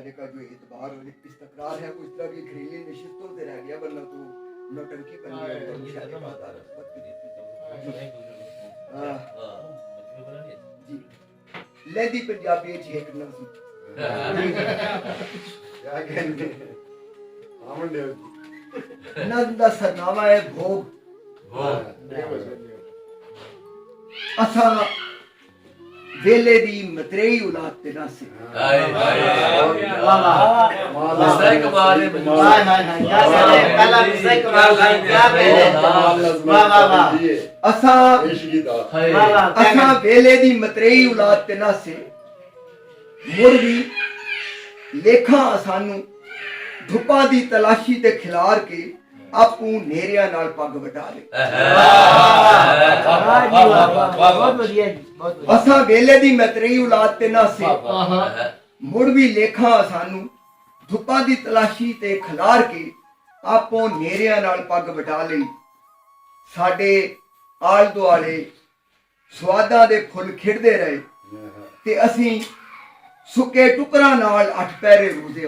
भाईचारे का जो एतबार और इस्तकरार है वो इस तरह की घरेलू नशिस्तों से रह गया, वरना तो नौटंकी बन गया तो मुशारे बाजार जी लहदी पंजाबी च एक नज़म नज़म दा सरनामा है भोग। असा वेले दी मतरेई औलाद ते ना से असा वेले दी मतरेई औलाद ते ना से मुड़ भी लेखा सानू धुपा दी तलाशी ते खिलार के आपू नेरिया नाल पग वटा ले। असा वेले दी मतरेई औलाद ते ना से मुड़ भी लेखा सानू धुपा दी तलाशी ते खिलार के आपू नेरिया नाल पग वटा ले। साडे आल दुआले स्वादां दे फुल खिड़दे रहे ते असीं सुके टुकड़ा नाल 8 पैरे रोजे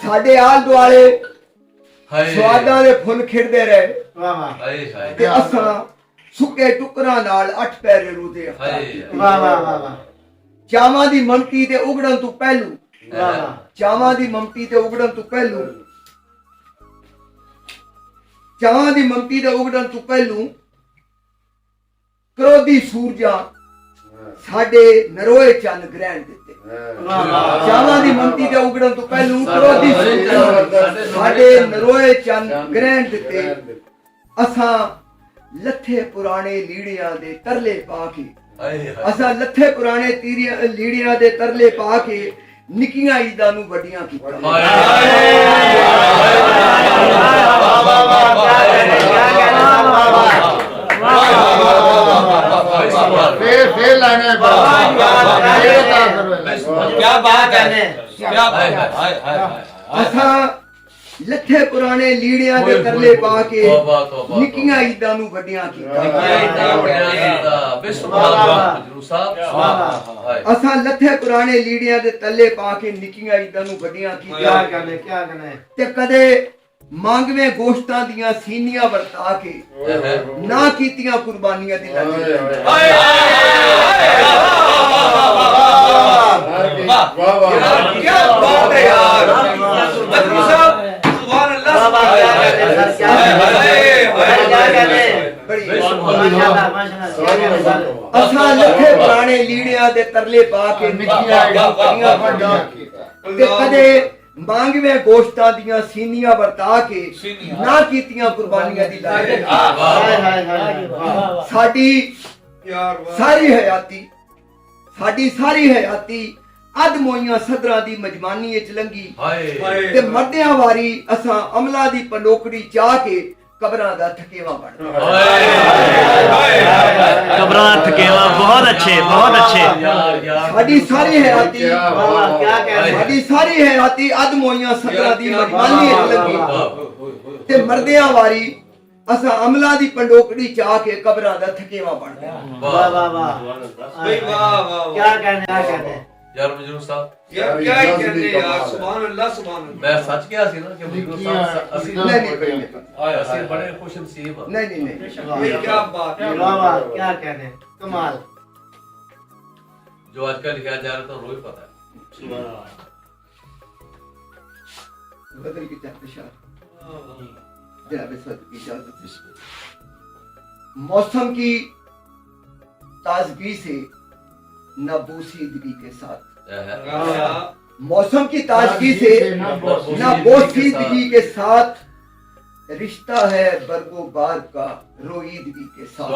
साडे आल दुआले स्वादां दे फुल खिड़दे रहे ते असां सुके टुकड़ा नाल 8 पैरे रोजे चावां दी ममटी ते उगड़न तो पहलू चावां दी ममटी ते उगड़न तो पहलू चावां दी ममटी ते उगड़न तो पहलू क्रोधी सूरजा साडे नरोए चंद ग्रहण दिते। चावां दी ममटी ते उगड़न तो पहलू क्रोधी सूरजा साडे नरोए चंद ग्रहण दिते। असां लथे पुराने लीड़ियां दे तरले पा के असा लथे पुराने लीड़ियां दे तरले पा के निकियां ईदां नू वड्डियां कीता। फिर लाने क्या बात है क्या बात है। असा लथे पुराने लीड़ियां दे तरले पा के निकियां ईदां नू वड्डियां कीता। असा लथे पुराने लीड़ियां दे तले पा के निकियां ईदां नू वड्डियां कीता। ते कदे मांगवे गोश्तां दियां सीनियां वरता के ना कीतियां कुर्बानियां दी लड़ी। क्या बात है यार असा लखे पुराने लीड़ियां दे तरले पा के निकियां ते कदे मांगवे गोश्तां दियां सीनियां वरता के ना कीतियां कुर्बानियां दी लड़ी। साडी सारी हयाती अध मोइयां सदरां दी मजमानी विच लंघी ते मर्दियां वारी असां अमला दी पंडोकड़ी चाह के कबरां दा थकेवा बन कबरां दा थकेवा बहुत अच्छे सारी हयाती अध मोइयां सदरां दी मजमानी विच लंघी ते मर्दियां वारी असा अमला दी पंडोकड़ी चाह के कबरां दा थकेवा बन गया। वाह वाह वाह क्या कहने यार मजनू साहब यार क्या ही कहते यार सुभान अल्लाह मैं सच क्या सी ना कि मजनू साहब असली नहीं आया असली बड़े खुश नसीब नहीं ये क्या बात है। वाह वाह क्या कहने कमाल जो आजकल लिखा जा रहा था रोज पता है बदल की चाहत जनाब सद की इजाजत। मौसम की ताजगी से न बोसीदगी के साथ मौसम की ताजगी से न बोसीदगी के साथ रिश्ता है बरगो बार का रोईदगी के साथ।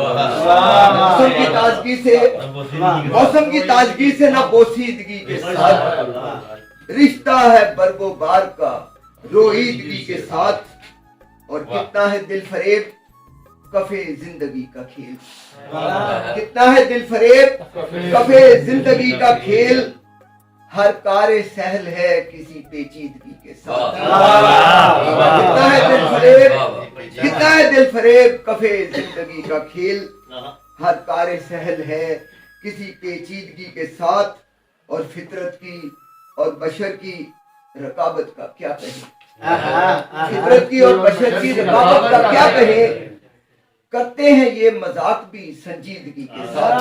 मौसम की ताजगी से न बोसीदगी के साथ रिश्ता है बरगो बार का रोईदगी के साथ। और कितना है दिल फरेब कफे जिंदगी का खेल। कितना है दिल फरेब कफे जिंदगी का खेल, हर कार्य सहल है किसी पेचीदगी के साथ। कितना है दिल फरेब, कितना है दिल फरेब कफे जिंदगी का खेल, हर कार्य सहल है किसी पेचीदगी के साथ। और फितरत की और बशर की रकाबत का क्या कहें, फितरत की और बशर की रकाबत का क्या कहें, करते हैं ये मजाक भी संजीदगी के साथ।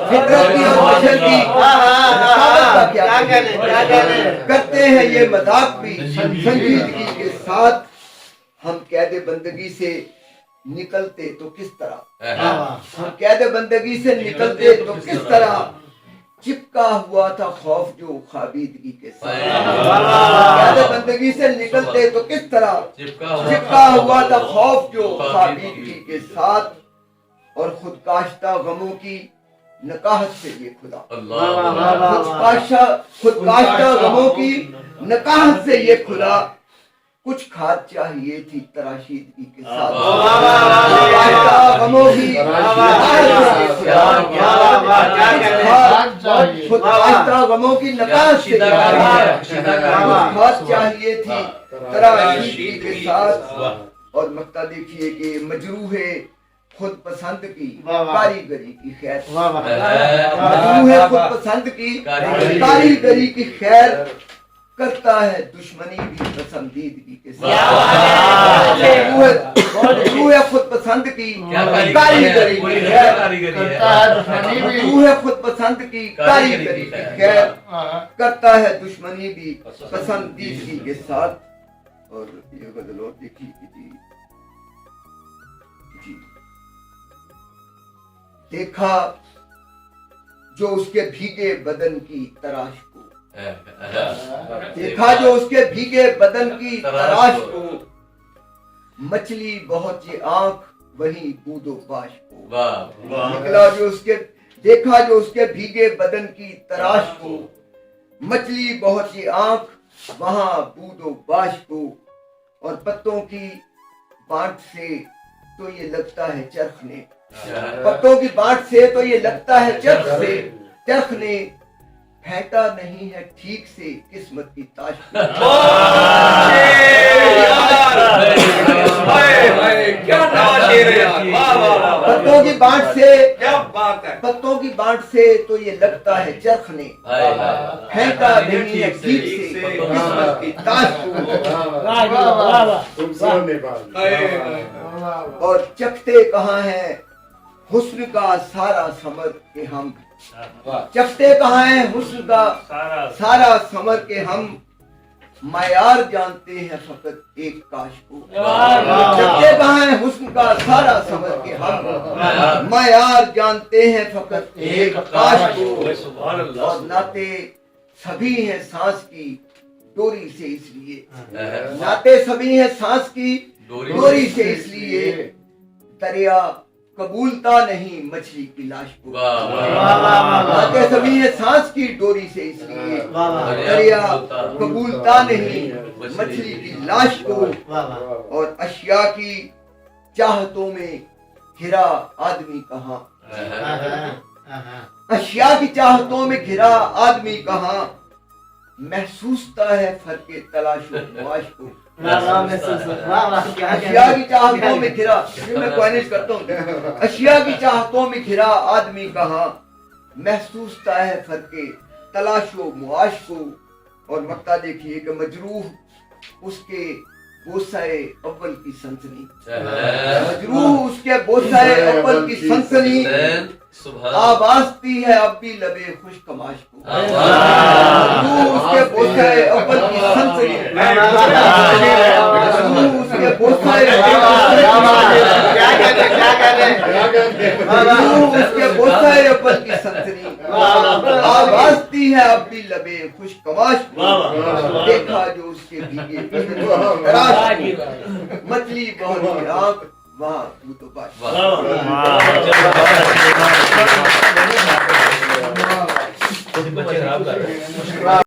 फितरत की और बशर की रकाबत का क्या कहें, करते हैं ये मजाक भी संजीदगी के साथ। हम कैद बंदगी से निकलते तो किस तरह, हम कैद बंदगी से निकलते तो किस तरह, चिपका हुआ था खौफ जो खाबीदगी के साथ। कैद बंदगी से निकलते तो किस तरह, चिपका हुआ था खौफ जो खाबीदगी के साथ। और खुदकाश्ता गमों की नकाहत से ये खुदा, खुदकाश्ता गमों की नकाहत से ये खुदा, कुछ खाद चाहिए थी तराशीदगी के साथ। गमों की गमों की नकाहत से खाद चाहिए थी तराशीदगी के साथ। और मक्ता देखिए कि मजरूह है खुद पसंद की कारीगरी की खैर, मजरूह है खुद पसंद की कारीगरी की खैर, करता है दुश्मनी भी पसंदीदगी के साथ। तू है खुद पसंद की कारीगरी की खैर, तू है खुद पसंद की कारीगरी की खैर, करता है दुश्मनी भी पसंदीदगी के साथ। और ये गजल और देखिए जी, देखा जो उसके भीगे बदन की तराश को, देखा जो उसके भीगे बदन की तराश को, मछली बहुत ये आंख वही बूदो बाश को। निकला जो उसके, देखा जो उसके भीगे बदन की तराश को, मछली बहुत ये आंख वहां बूदो बाश को। और पत्तों की बांट से तो ये लगता है चरख ने, पत्तों की बांट से तो ये लगता है चरख से, चरख ने फेंटा नहीं है ठीक से किस्मत की ताश को। पत्तों की बांट से, क्या बात है, पत्तों की बांट से तो ये लगता है चरख ने फेंटा नहीं है ठीक से किस्मत की ताश को। और चखते कहाँ है हुस्न का सारा समर के हम, चखते कहाँ है हुस्न का सारा समर के हम, मायार जानते हैं फकत एक काश को। चखते कहाँ है हुस्न का सारा समर के हम, मायार जानते हैं फकत एक काश को। और नाते सभी हैं सांस की डोरी से इसलिए, नाते सभी हैं सांस की डोरी से इसलिए, दरिया कबूलता नहीं मछली की लाश को। नाते सभी है सांस की डोरी से इसलिए, दरिया कबूलता नहीं मछली की लाश को। और अशिया की चाहतों में घिरा आदमी कहाँ, अशिया की चाहतों में घिरा आदमी कहाँ, महसूसता है फर्के तलाशो मुआश को। अशिया की चाहतों में घिरा, मैं क्वेश्चन करता हूँ, अशिया की चाहतों में घिरा आदमी कहाँ, महसूसता है फर्के तलाशो मुआश को। और मक्ता देखिए कि मजरूह उसके बोसाए अव्वल की सनसनी, मजरूह उसके बोसाए अव्वल की सनसनी, आवाज़ती है अब भी लबे खुश कमाश को। उसके बोसाए अव्वल की सनसनी, उसके बोसाए उसके बोसाए अव्वल की सनसनी, आवाज़ती है अब भी लबे खुश कमाश को। देखा जो उसके भीगे मछली बहुत आंख वहाँ तो बात।